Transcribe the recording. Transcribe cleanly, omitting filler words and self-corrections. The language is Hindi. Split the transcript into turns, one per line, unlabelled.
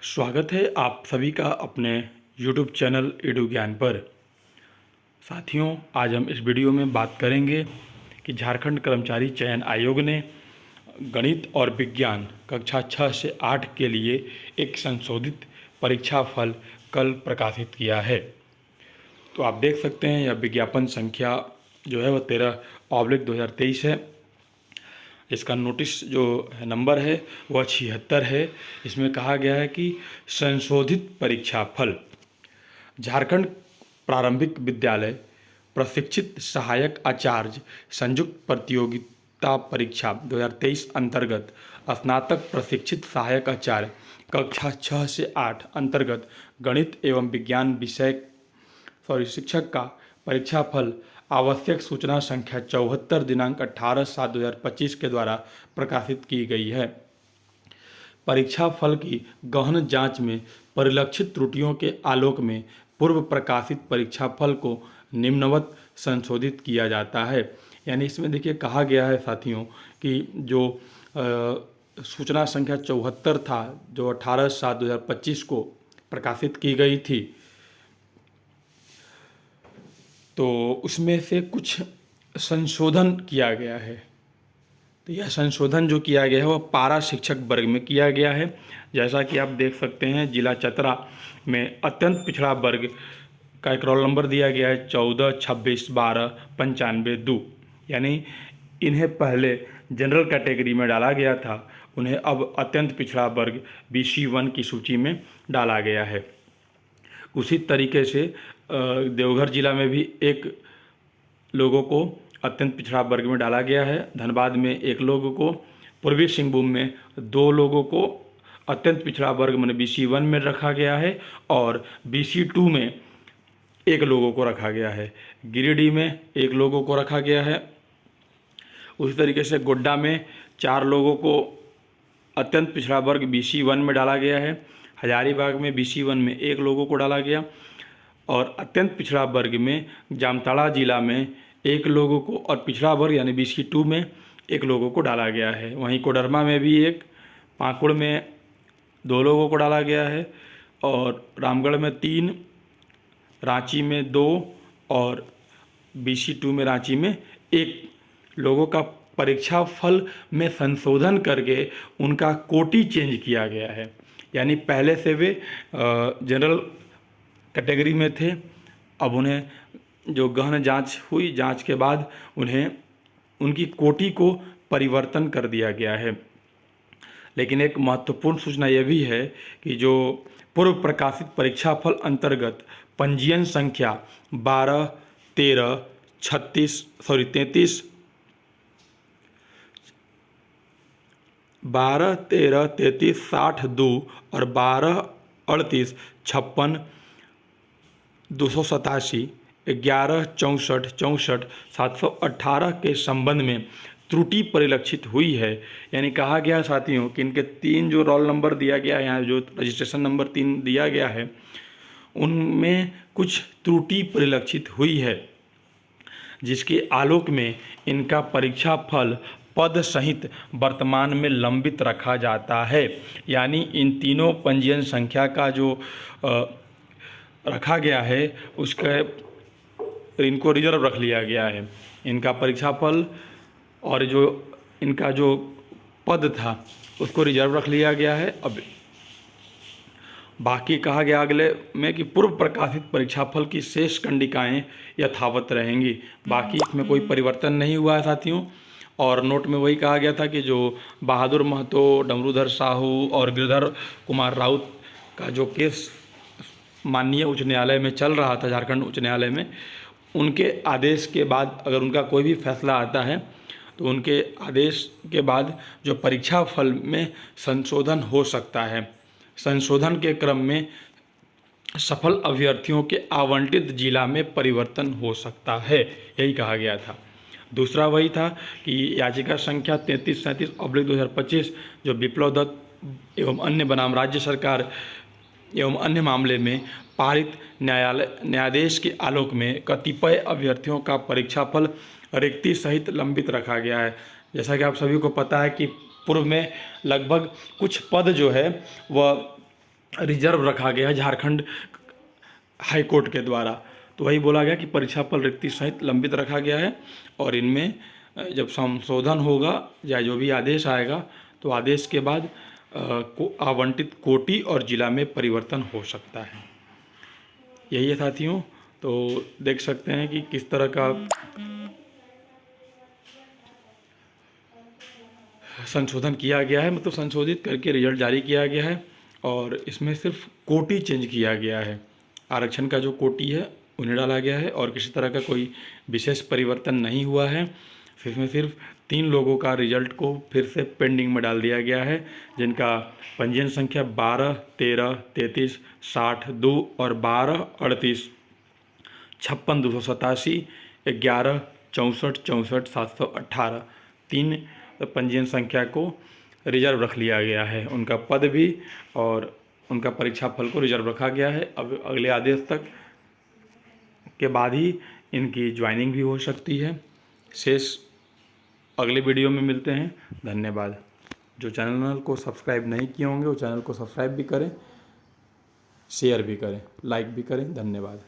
स्वागत है आप सभी का अपने YouTube चैनल एडू ज्ञान पर। साथियों, आज हम इस वीडियो में बात करेंगे कि झारखंड कर्मचारी चयन आयोग ने गणित और विज्ञान कक्षा 6 से 8 के लिए एक संशोधित परीक्षा फल कल प्रकाशित किया है। तो आप देख सकते हैं यह विज्ञापन संख्या जो है वह 13/2023 है। इसका नोटिस जो है नंबर है वह 76 है। इसमें कहा गया है कि संशोधित परीक्षा फल झारखंड प्रारंभिक विद्यालय प्रशिक्षित सहायक आचार्य संयुक्त प्रतियोगिता परीक्षा 2023 अंतर्गत स्नातक प्रशिक्षित सहायक आचार्य कक्षा 6 से 8 अंतर्गत गणित एवं विज्ञान विषय शिक्षक का परीक्षा फल आवश्यक सूचना संख्या 74 दिनांक 18/7/2025 के द्वारा प्रकाशित की गई है। परीक्षा फल की गहन जांच में परिलक्षित त्रुटियों के आलोक में पूर्व प्रकाशित परीक्षा फल को निम्नवत संशोधित किया जाता है। यानी इसमें देखिए कहा गया है साथियों कि जो सूचना संख्या 74 था जो 18/7/2025 को प्रकाशित की गई थी, तो उसमें से कुछ संशोधन किया गया है। तो यह संशोधन जो किया गया है वह पारा शिक्षक वर्ग में किया गया है। जैसा कि आप देख सकते हैं जिला चतरा में अत्यंत पिछड़ा वर्ग का एक रोल नंबर दिया गया है 14 26 12 95 2। यानी इन्हें पहले जनरल कैटेगरी में डाला गया था, उन्हें अब अत्यंत पिछड़ा वर्ग BC1 की सूची में डाला गया है। उसी तरीके से देवघर जिला में भी एक लोगों को अत्यंत पिछड़ा वर्ग में डाला गया है। धनबाद में एक लोगों को, पूर्वी सिंहभूम में 2 लोगों को अत्यंत पिछड़ा वर्ग में BC1 में रखा गया है और BC2 में 1 लोगों को रखा गया है। गिरिडीह में 1 लोगों को रखा गया है। उसी तरीके से गोड्डा में 4 लोगों को अत्यंत पिछड़ा वर्ग BC1 में डाला गया है। हजारीबाग में BC1 में 1 लोगों को डाला गया और अत्यंत पिछड़ा वर्ग में जामताड़ा जिला में 1 लोगों को और पिछड़ा वर्ग यानी BC2 में 1 लोगों को डाला गया है। वहीं कोडरमा में भी 1, पाकुड़ में 2 लोगों को डाला गया है और रामगढ़ में 3, रांची में 2 और BC2 में रांची में 1 लोगों का परीक्षा फल में संशोधन करके उनका कोटि चेंज किया गया है। यानी पहले से वे जनरल कैटेगरी में थे, अब उन्हें जो गहन जांच हुई, जांच के बाद उन्हें उनकी कोटि को परिवर्तन कर दिया गया है। लेकिन एक महत्वपूर्ण सूचना यह भी है कि जो पूर्व प्रकाशित परीक्षा फल अंतर्गत पंजीयन संख्या 12 13 36 33 12 13 33 60 2 और 12 38 56 287 11 64 64 718 के संबंध में त्रुटि परिलक्षित हुई है। यानी कहा गया साथियों कि इनके 3 जो रोल नंबर दिया गया है, यहाँ जो रजिस्ट्रेशन नंबर 3 दिया गया है, उनमें कुछ त्रुटि परिलक्षित हुई है, जिसके आलोक में इनका परीक्षा फल पद सहित वर्तमान में लंबित रखा जाता है। यानी इन तीनों पंजीयन संख्या का जो रखा गया है उसका इनको रिजर्व रख लिया गया है। इनका परीक्षा फल और जो इनका जो पद था उसको रिजर्व रख लिया गया है। अब बाकी कहा गया अगले में कि पूर्व प्रकाशित परीक्षा फल की शेष कंडिकाएं यथावत रहेंगी। बाकी इसमें कोई परिवर्तन नहीं हुआ है साथियों। और नोट में वही कहा गया था कि जो बहादुर महतो, डमरूधर साहू और गिरधर कुमार राउत का जो केस माननीय उच्च न्यायालय में चल रहा था, झारखंड उच्च न्यायालय में, उनके आदेश के बाद अगर उनका कोई भी फैसला आता है तो उनके आदेश के बाद जो परीक्षा फल में संशोधन हो सकता है। संशोधन के क्रम में सफल अभ्यर्थियों के आवंटित जिला में परिवर्तन हो सकता है, यही कहा गया था। दूसरा वही था कि याचिका संख्या 3337/2025 जो विप्लव दत्त एवं अन्य बनाम राज्य सरकार एवं अन्य मामले में पारित न्यायाधीश के आलोक में कतिपय अभ्यर्थियों का परीक्षा फल रिक्ति सहित लंबित रखा गया है। जैसा कि आप सभी को पता है कि पूर्व में लगभग कुछ पद जो है वह रिजर्व रखा गया है झारखंड हाई कोर्ट के द्वारा। तो वही बोला गया कि परीक्षा फल रिक्ति सहित लंबित रखा गया है और इनमें जब संशोधन होगा या जो भी आदेश आएगा तो आदेश के बाद को आवंटित कोटि और जिला में परिवर्तन हो सकता है। यही है साथियों। तो देख सकते हैं कि किस तरह का संशोधन किया गया है, मतलब संशोधित करके रिजल्ट जारी किया गया है और इसमें सिर्फ कोटि चेंज किया गया है। आरक्षण का जो कोटि है उन्हें डाला गया है और किसी तरह का कोई विशेष परिवर्तन नहीं हुआ है। इसमें सिर्फ 3 लोगों का रिजल्ट को फिर से पेंडिंग में डाल दिया गया है, जिनका पंजीयन संख्या 12, 13, 33, 60, 2 और 12, 38, 56, 287, 11, 64, 64, 718 3 पंजीयन संख्या को रिजर्व रख लिया गया है। उनका पद भी और उनका परीक्षा फल को रिजर्व रखा गया है। अब अगले आदेश तक के बाद ही इनकी ज्वाइनिंग भी हो सकती है। शेष अगले वीडियो में मिलते हैं। धन्यवाद। जो चैनल को सब्सक्राइब नहीं किए होंगे वो चैनल को सब्सक्राइब भी करें, शेयर भी करें, लाइक भी करें। धन्यवाद।